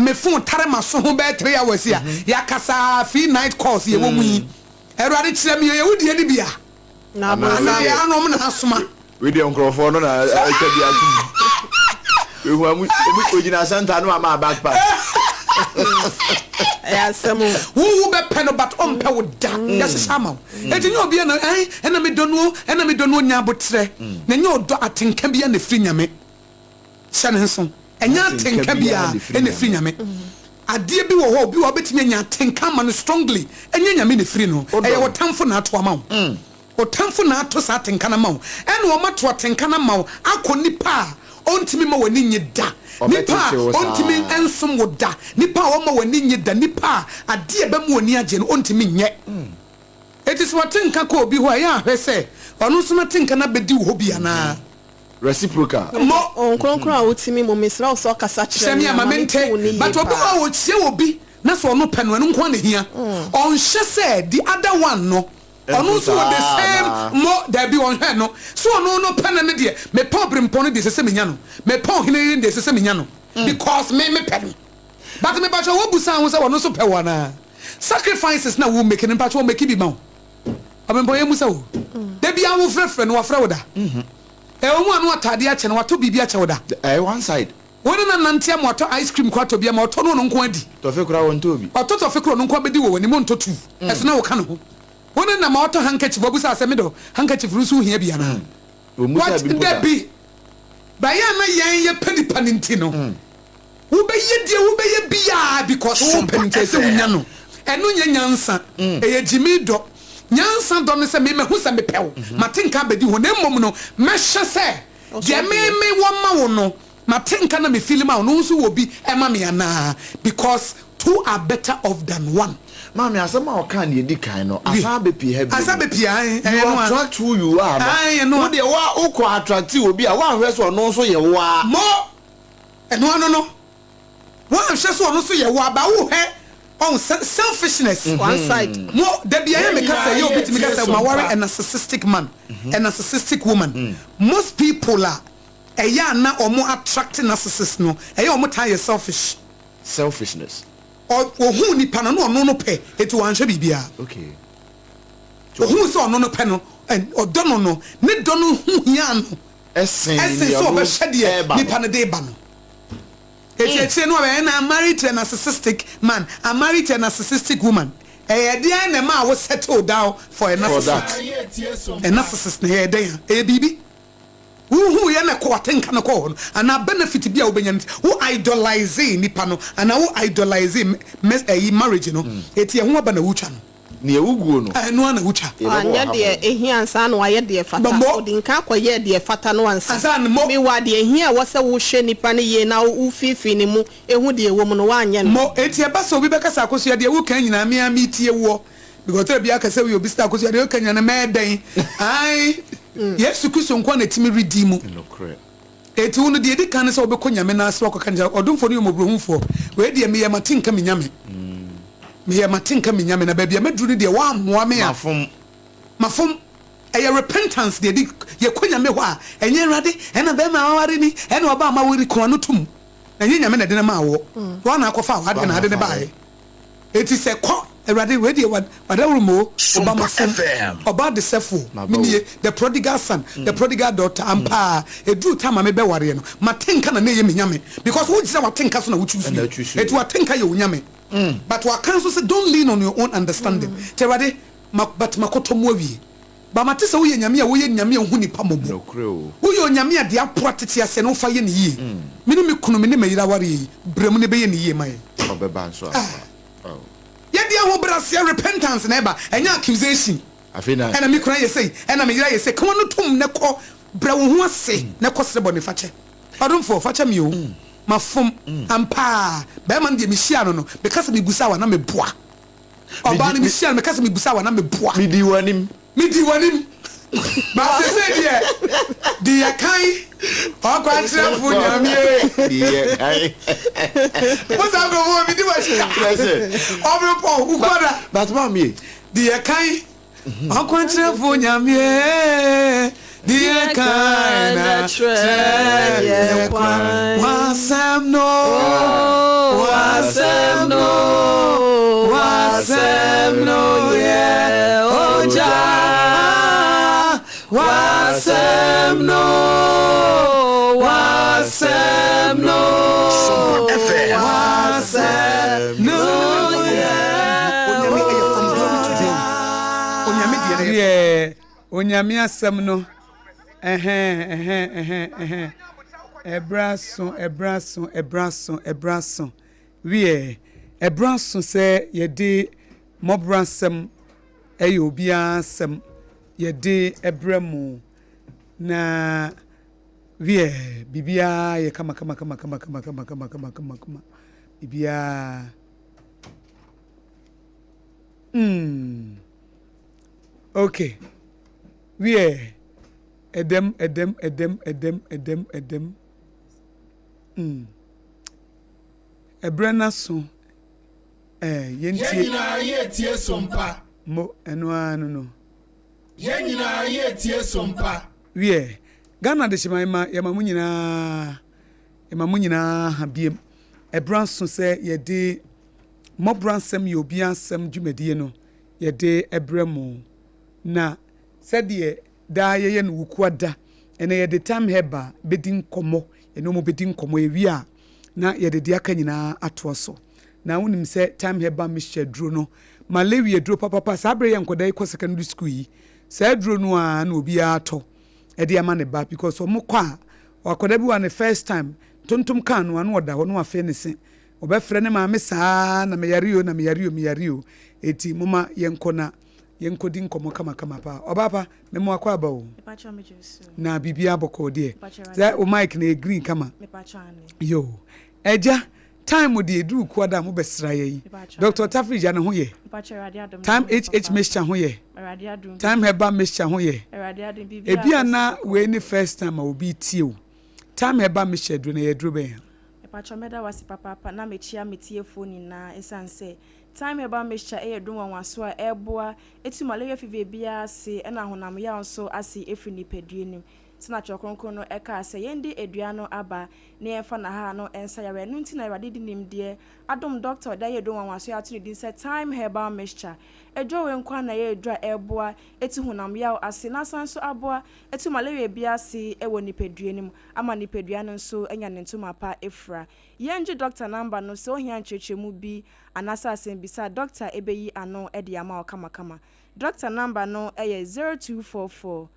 me phone tare maso ho be 3 hours ya kasa free night calls ye wo mu yi erade kire me ye wudi ani bia na ya no na asoma we dey onkrofo no na aka bia tu we hu ojina santa no ama backpack Asemo who be pen but on pe wo da yes sama enti nyo bia na na me dono nya botre na nyo do atenka bia na firi nyame hyane nso enya atenka bia na firi nyame ade bi wo ho bi wo betime nya atenka ma no strongly enya nyame na firi no eye wo tamfo na ato ama wo wo tamfo na ato sa atenka na ma wo ene wo mato atenka na ma wo akoni pa ontimi ma wani nye da nipa ontimi ensom wo da nipa wo ma wani nye da nipa ade ebe mu oni age no ontimi nye etis watenka ko obi ho ya hwese ono so na tenka na bedi wo bi ana reciprocal mo onkronkron a wotimi mo mesra wo so kasa kire me amamente but obi wa wo chie obi na so ono pe no nko na hia on hye se the other one no ono so the same mo there be on her no so no pen na de me problem pon de sese menya no me pon hene de sese menya no because me pen but me ba cho wo busan wo se wono so pe wana sacrifices na wo make ne pa cho make bi ma abembo ye musa wo de bia wo frefre no wafra wo da o mu anu atade a che no wato bibia che wo da one side wona na nantia mo to ice cream kwato bia ma to no nko adi to fe kura won to bi to fe kura no nko bedi wo wani mo nto tu eso na wo ka no ho wona na ma to handkerchief obusa aseme do handkerchief rusu hia bia na what that be baya na ye pedi paninti no wo be ye die wo be ye bia because wo paninti se wunya no eno nya nyansa eye jimi do nyansa do no se me hu se me pew matenka bedi ho na mmom no me hye se je me wo ma wo no matenka na me film ma no nso wo bi e ma me ana because two are better off than one. Mami, asema okani edi kan no asabe pi hebi asabe pi you attract who you are no de wa uko attract obi a wa hwe so no so ye wa mo eno no wa hwe so no so ye wa ba wo he on selfishness one side mo de bia me ka say ye obi timi ka say ma worry a narcissistic man a narcissistic woman most people are eya na omo attract narcissist no eya omo tie selfishness who ni pana no pe eti wanhwe bibia okay who so no pe no odono no ne dono hu hia no esen so be hwede ni pana de ba no eti no be na married to a narcissistic man I'm married to a narcissistic woman dey na ma wo settle down for a narcissist na dey bibi who ye na ko atenka na ko no ana benefit bia obenya who idolize nipa no ana who idolize marriage no eti ho aba na wucha no ne ewuguo no no na wucha anya de ehia ansa na waye de fata odinka akoye de fata no ansa me wa de ehia wo se wo hwe nipa ne ye na wo fifi ni mu ehu de ewo mu no wanye no mo eti eba so obi bekasa akosua de wo kan nyina me amiti ewo because there bia kasa we obi sta akosua de wo kan nyina me den ai Yesu Kristo nkwa na timi redeem eti unu de edi kan se obekọ nyame na ase wakọ kanja odumfo no yomobrohumfo we de me yamatinka me nyame me yamatinka me nyame na babia meduru de wa amoa me a mafom eye repentance de edi ye kọ nyame ho a enye rade ena be ma ware ni ena oba ma wori kon no tum enye nyame na de na ma wo wa na akọfa wa de na ade ne bae eti se kọ Erade we dey wadarumo Obama FM about the sefo mini the prodigal son the prodigal daughter ampa edu time me be ware no matenka na ye menyame because wo gira watenka so na wo choose etu watenka ye unyame but wa can so say don't lean on your own understanding terade but makoto mu awie ba mate se wo ye nyame a wo ye nyame hu nipa mobo wo ye nyame a de apotete ase no fa ye ne yie mini me kunu me ne mayira ware yi brem ne be ye ne yie mai obeba so Yedi a wo brasia repentance na eba enya accusation afina ena me kura ye say ena me yira ye say come no tum ne ko bra wo ho ase ne ko sere bone fache odumfo fache me o mafom ampa be man de me hia no because me busa wa na me boa oba ni me hia me because me busa wa na me boa me di wanim ba se di yakai o kwa tre fu nyame di yakai o sa go mo mi di wa shi o bro po u kwada but mami di yakai o kwa tre fu nyame di yakai na tre kwa wasam no wasemno ye oja wasemno ye onyame asem no ebraso wie ebraso se yede mobrasem eyobia asem yede ebremu na wie bibia ye kama bibia okay wie edem ebrana so yenyina ye tie sompa mo eno anu no yenyina ye tie sompa wie Ghana de shima yema munyina ha biem ebran so se yede mobransem ye obi ansem dwumadie no yede ebremu na sede da ye no wukuada ene yede tam heba bedin komo eno mo bedin komo ewia na yede dia ka nyina ato so na wonim se time heba mixture duro no malawi duro papa sabre ye nkoda iko secondary school yi sa duro no a na obi ato e dia ma ne ba because o mokwa wakoda bi wa ne first time tontom kan no anu oda ho no afa ne se obefre ne ma me saa na me yario eti mama yenkona yenkodi nkomo kama pa obapa me mo akwa ba o na bibia boko de za o mic na green kama yo eja time de edu kwada mo besra yi Dr. Tafrija ne ho ye time hh mixture ho ye time heba mixture ho ye ebia na we ni first time a obi tie o time heba mixture do na ye dro ben Pachomeda wasi papa na mechia metie phone na esanse time heba mixture e yedun wanwaso a eboa eti malaria fever bia se na honam ya nso ase efini pedue nim sina chokronkron no eka se yende edua no aba na efa na ha no ensa ya we nti na irade dinim de adom doctor da yedun wanwaso ya tuni din se time heba mixture ejo we nkwa na ye edua eboa eti honam ya ase na sanso aboa eti malaria bia se ewo nipedue nim ama nipedua no nso enya ne ntoma pa efra yenji doctor number no so hia nchechemu bi anasa asembisa doctor ebeyi ano ede ama okama doctor number no eye 0244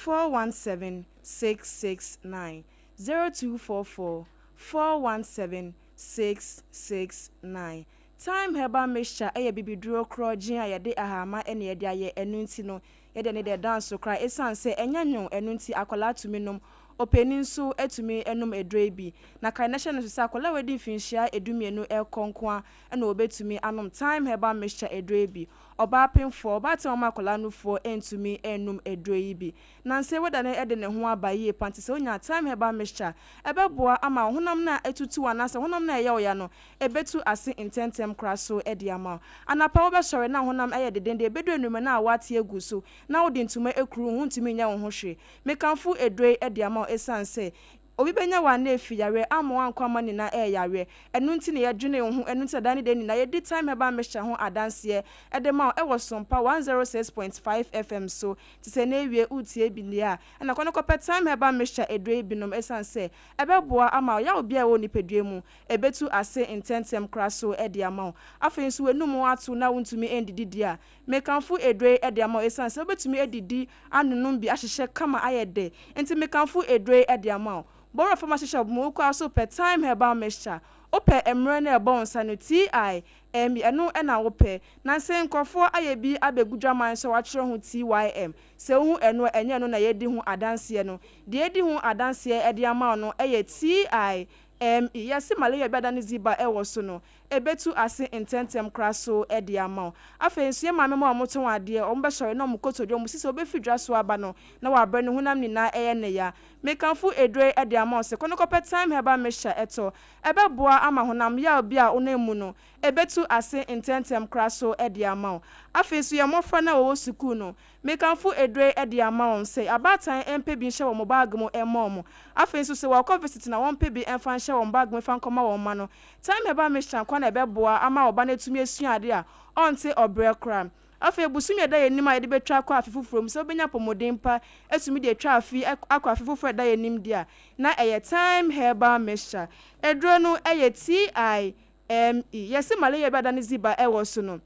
417 669 0244 417 669 time heba mixture eye bibiduro krojin ayede ahama ene yede aye enunti no yede ne de dance kra esanse enyanyo enunti akola tuminum opening so etumi enum edrebi na kaination so akola wedi finhia edumienu elkonkwa ena obetumi anom time heba mixture edrebi oba penfo oba te oma akola no fo entumi enum edrebi na nse weda ne ede ne ho abaye panti se onya time heba mixture ebeboa ama honam na etutu anase honam na eye oya no ebetu ase intentem kraso ede ama anapa obe sore na honam eye dedende ebedu enum na awate egu so na wodi ntuma ekuru hu ntumi nya wo ho hwe mekanfu edre ede ama esanse obi benya wa na efi yare amo ankwa mani na yare enu nti ne yedwene ho enu nti dani de ni na yedi time heba mehya ho adanse edema e wo sompa 106.5 FM so ti se na ewie utie bilia na kono kopet time heba mehya edwe binom esanse ebeboa ama ya obi a wo nipedue mu ebetu ase intentem kraso ede ama afen so enum atu na wontumi endidi a mekanfu edwe ede ama esanse obetumi edidi anunum bi ahyehye kama ayede enti mekanfu edwe ede ama Bora pharmacy shop mo kwa so per time heba mixture ope emre na ebo nsa no ti enu na wope na se nkofo ayebi abegudwaman so wachiro ho TYM se hu enu enye no na yedi hu adanse no de yedi hu adanse ede ama no eye TIM yesi malaria beda ne ziba ewo so no ebetu ase intentem kraso ede ama afen so yema me moton ade o mbesore no mkotodwo musisi obefidwa so aba no na wabre ne hunam ni na eye ne ya mekanfo edre e de ama se konokope time heba mixture eto ebeboa ama honam ya obi a onemu no ebetu ase intentem kraso e de ama afesu ye mofra na wo suku no mekanfo edre e de ama se abatan empe bi nhye wo bag mu emom afesu se wo visit na won pe bi emfa nhye wo bag mu fa nkoma wo ma no time heba mixture kwa na ebeboa ama oba na tumi esuade a onte obre kram afi busumi da yenim a de betwa kwa afifufrom so benya pomodempa etumi de twa afi akwa afifufro da yenim dia na eye time herbal mixture edro no eye time yesi male ye bada ne ziba ewo so no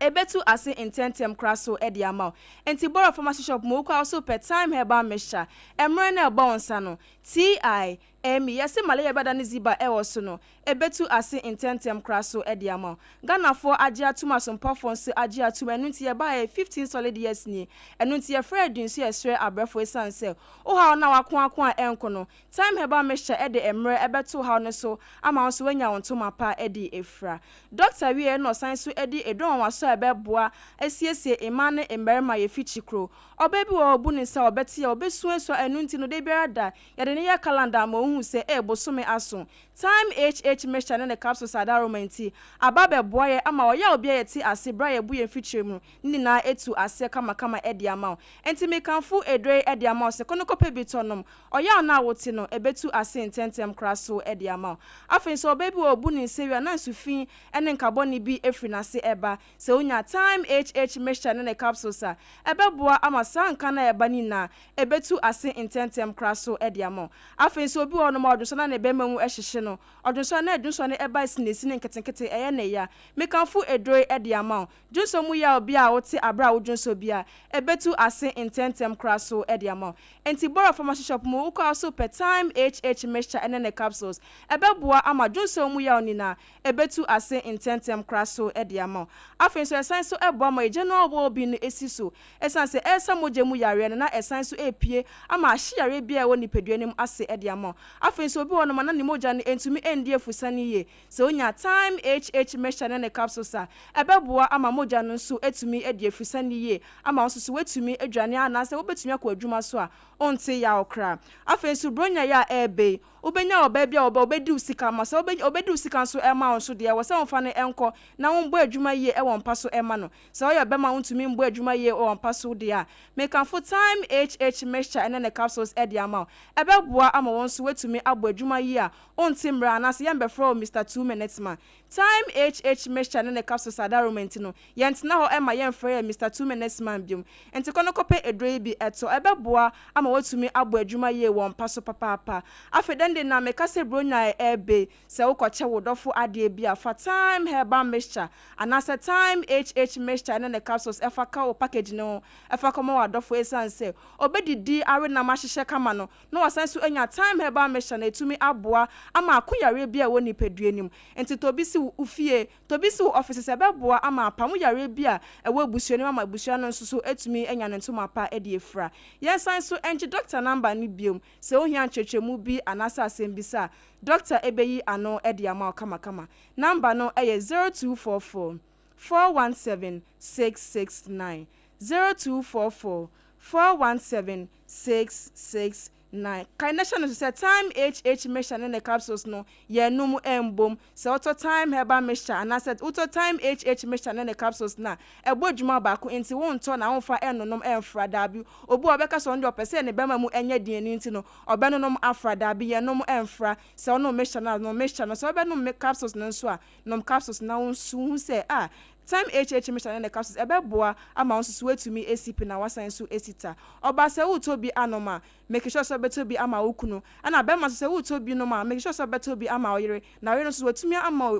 ebetu ase intentem kraso e de ama enti BORHA pharmacy shop mo kwa also per time herbal mixture emre na eba onsa no yesi male ye bada ne ziba ewo so no ebetu ase intentem kraso e de ama Ghana for age atuma SOMPA fonse age atuma enunti ye ba 15 solid years ni enunti ye frɛ dunsu ye sre abrefo esanse o ha na wakon a enko no time herbal mixture e de emre ebetu ha no so ama so wanya wontoma pa e de efra Dr. Wie no science e de edon waso ebeboa esiesie imane emberma ye fichikro obebi wo obu ni sa obeti obesu so enunti no de biada ye de ne ye calendar ma ohun se bosome aso time mixture ne capsule sadaromenti ababe boye ama oya obi yeti ase bra ye bu ye fichiremu ni na etu ase kama edi ama enti mekanfu edre edi ama se konokope bitonom oya na wote no ebetu ase intentem kraso edi ama afen so obebi obu ni sewi na sufin ene nkaboni bi efri na se eba se onya time mixture ne capsule sa ebeboa ama sanka na eba ni na ebetu ase intentem kraso edi ama afen so obi wono ma odunso na ne bema mu ehihye no odunso na edunso ne eba sinesine nketenkete eye na ya mekanfu edre edi ama junso mu ya obi a wote abra wodunso bia ebetu ase intentem kraso edi ama enti BORHA pharmacy shop mu uko also per time mixture ene capsules ebeboa ama junso mu ya onina ebetu ase intentem kraso edi ama afen so esan so ebo ama general bo bi no esiso esan se esa moje mu yare na esan so epie ama ahye yare bia woni peduanim ase edi ama afen so obi wono mana ni moja ni entumi endi efusani ye so onya time mixture ne capsules a ebeboa ama moja no so etumi edi efusani ye ama onso so wetumi adwane ana se wobetumi akọ adwuma so a onte ya okra afen so bronya ya ebe obenya oba bia oba obedi usika ma so obedi usika so ema onso de wo se wonfa ne enko na wonbo adwuma ye e wonpa so ema no so oya bema wontumi mbo adwuma ye o wonpa so de a mekan for time mixture ne capsules e de ama ebeboa ama wonso wetumi abo adwuma ye a onte mra na se yembe fro Mr 2 minutes man time mixture ne capsules adaromenti no yentina ho ema yemfre Mr 2 minutes man biom enti konokope edre bi eto ebeboa ama wetumi abo adwuma ye wonpa so papa afeden de na mekase bronya ebe se ukoche wodofo ade bia fa time herbal mixture anase time mixture ne capsules efa ka o package no efa komo wadofo esanse obedidi are na mahihye kama no no wasan so anya time herbal mixture na etumi aboa ama akuyare bia woni peduanim enti to bi si ufie to bi si office se beboa ama apamu yare bia ewo busuanim ama busua no nso so etumi anya no ntoma pa ede efra yesan so enji doctor number ni biom se ohia nchechemu bi anase asembisa Dr. Ebeyi ano edi ama kama number no 0244 417 669 0244 417 669 Kaination is a time mixture ne capsules no ye num embom se auto time herbal mixture and asset auto time mixture ne capsules na ebodwuma baako enti wonto na wonfa enonom emfra dabi obu obeka so ndo pese ne bema mu enya din ni enti no obenonom afra dabi ye nom emfra se ono mixture na no mixture no so obenom capsules no so a nom capsules na wonsu se time mixture ne capsules ebeboa ama wonsu wetumi esipi na wasan so esita oba se utobi anoma make sure so beto bi ama okunu ana be ma so se utobi no ma make sure so beto bi ama oyere na oyere no so wetumi ama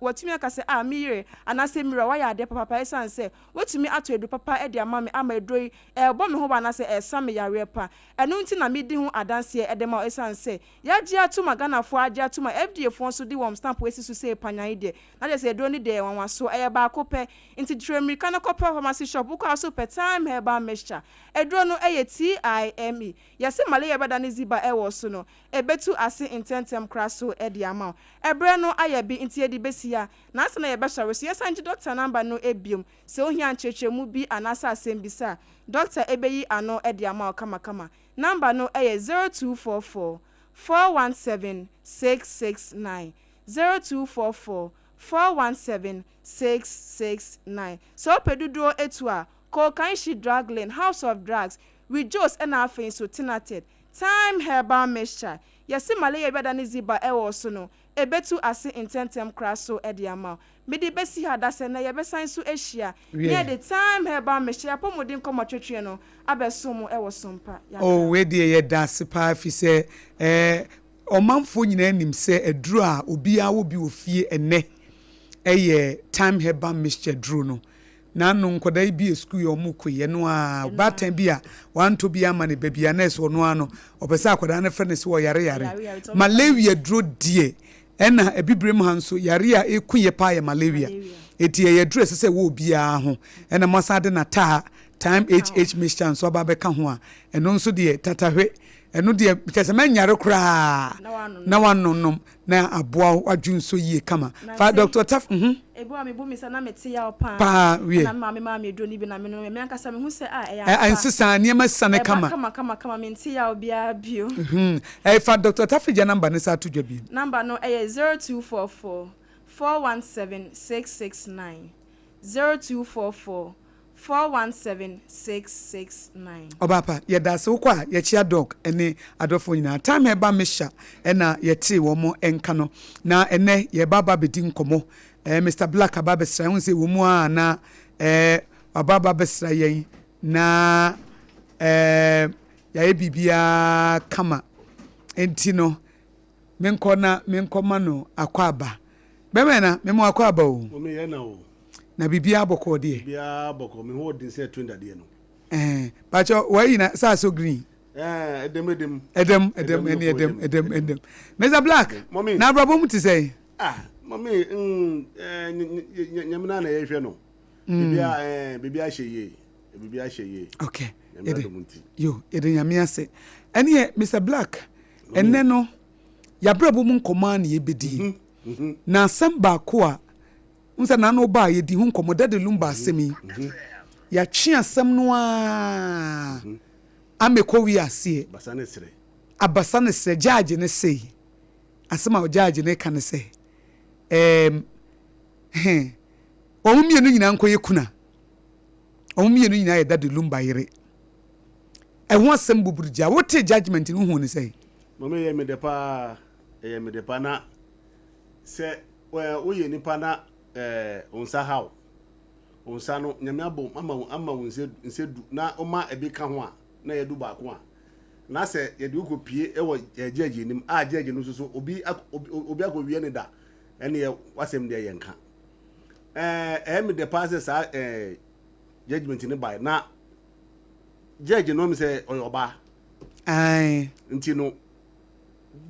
watumi aka se mi yire ana se mira wa ya de papa esan se wetumi ato edu papa e de ama me ama edroi bo me ho ba na se esa me yare pa enu nti na me di ho adanse e de ma esan se ya gi atuma Ghana fo agi atuma FDA fo so di wom stamp esi so se panyan de na de se edro ni de wanwa so e ba akopɛ inti America na copper pharmacy shop uko also per time herbal mixture edro no time yase male yebada ne ziba ewo so no ebetu ase intentem kraso e de ama ebre no ayabi inti edi besia na ase na yebesha so yesanji doctor number no ebiom se ohia nchechemu bi anasa asembisa Dr. Ebeyi ano e de ama kama number no 0244 417 669 0244 417 669. So pedudo etua Kokanshi Drug Lane, House of Drugs, Rejoice and Afin so tinated. Time herbal mixture. Yasi Malaya bedani ziba ewo sono. Ebetu ase intentem kraso ediama. Midi besi hadase na yebesan su Asia. Near the time herbal mixture. Apo modin komo twetwe no abesomo ewo sompa. Oh, we dey ye dance pa fi se omanfo nyina nim se eduru a obi a wo bi ofie ene time herbal mixture duru no. Nanu nkoda bi school yo mu koye no a batan bi a wanto bi ama ne babia nurse ono ano opesa akoda na fene se wo yare malaria dro die ena ebibrem hanso yare a ekuye pa ya malaria etie ye dro se wo bia ho ena masade na time hh mixture so ba beka ho a eno nso de tatahwe eno de kese manyare kra na wanonom na aboa adwun so yie kama fa Dr. Taf Ebo me bu mi sa na meti ya opa pa we na mama me do ni bi na me no me ankasa me hu se ansisa niema sane kama me nti ya obia bio fa Dr. Taf ja number ne sa to dwa bi number no 0244 417 669 0244 417 669. Obapa yeda se ukwa ye chia dog ene adofo nyina time eba mesha ena ye te wo mo enka no na ene ye baba bedi nkomo Mr. Black ababa sra hun se wo mu a na ababa besra yen na ya ye bibia kama enti no menkoma no akwaba bemena memo akwaba o me ye na o na bibia boko de bibia boko me ho din se twenda de no bacho wai na sa so green edem Mr. Black na brabo mu ti say mami nyamna na ye hwe no bibia hyeye okay yo ede nyame ase ene Mr. Black enne no ya brabo mu nkoma na ye bedi na samba ko a unsa na no ba ye di hu nkomodade lumba asemi ya twe asem no a amekọ wi ase abasa ne sre judge ne sei asema o judge ne kan se omumienu nyina nkoye kuna omumienu nyina ye dade lumba yire ho asem buburja wote judgment ni hu ne sei mama ye me de pa na se wo ye nipa na onsa how onsa no nyame abom ama wonse du na oma ebeka ho a na ye du ba ko a na se ye du kopie e wo jeje nim a jeje no so obi akowie ne da ene ye wasem de ye nka me de pass sa judgment ne by na jeje no me se oyoba nti no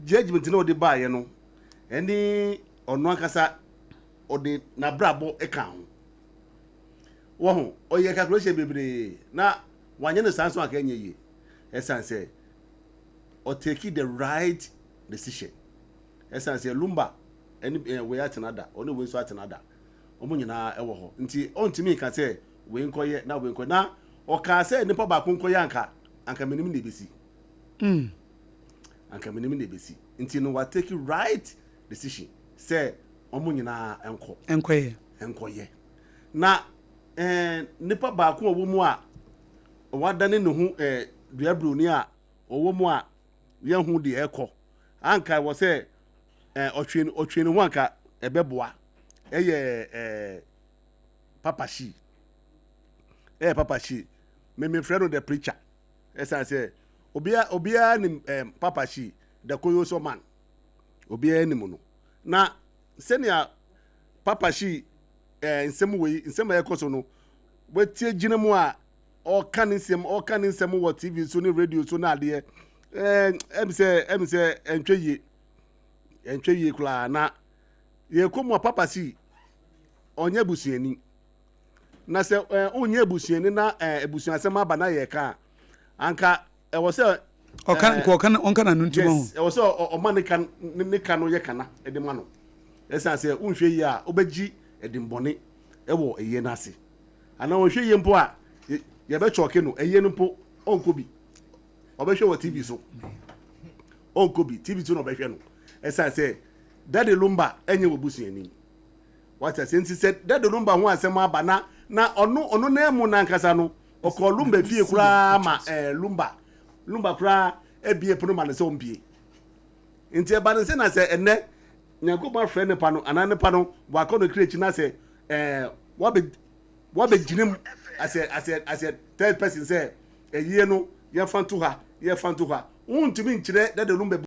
judgment no de ba ye no eni ono akasa ode na brabo eka ho wo ho oye calculation bebre na wanye no sanso aka nye ye esan say or take the right decision esan say lumba any we atenada oni we so atenada omunyina ewo ho nti ontimi ka say we nkoye na we nkoye na o ka say nipa ba konkoye anka menim ne besi anka menim ne besi nti no wa take right decision say omunyina enkoye na nipa ba ko wo mu a wadane ne hu duabroni a owo mu a ye hu de ekọ anka wo say otwene hu anka ebeboa eye papashi papashi me friend of the preacher esa say obia ni papashi the koyoso man obia ni mu no na senia papashi nsem ekoso no wetie gina mu a o kan nsem wo TV so ni radio so na ade em se entweye kula na ye komo papashi onye busuani na se onye busuani na ebusuan asem aba na ye ka anka e wo se onkan anu ntimo ho e wo se o man kan ne kan no ye kana e de ma no esa se unhwe yi a obegi edimbone ewo eye nase ana wonhwe ye mpo a ye be choke no eye no mpo onko bi obehwe wo TV so onko bi TV so no obehwe no esa say Daddy Lumba enye wo busuani what I said Daddy Lumba ho asem aba na ono na emu na nkasa no okọ Lumba fie kura ma Lumba kura ebie pono ma ne se ompie nti eba ne se na se enne nyankopon frɛ ne pa no anane pa no wa kɔ no krechi na se wa be ginim as a third person say eyie no ye fanto ha untumi nkyerɛ Daddy Lumba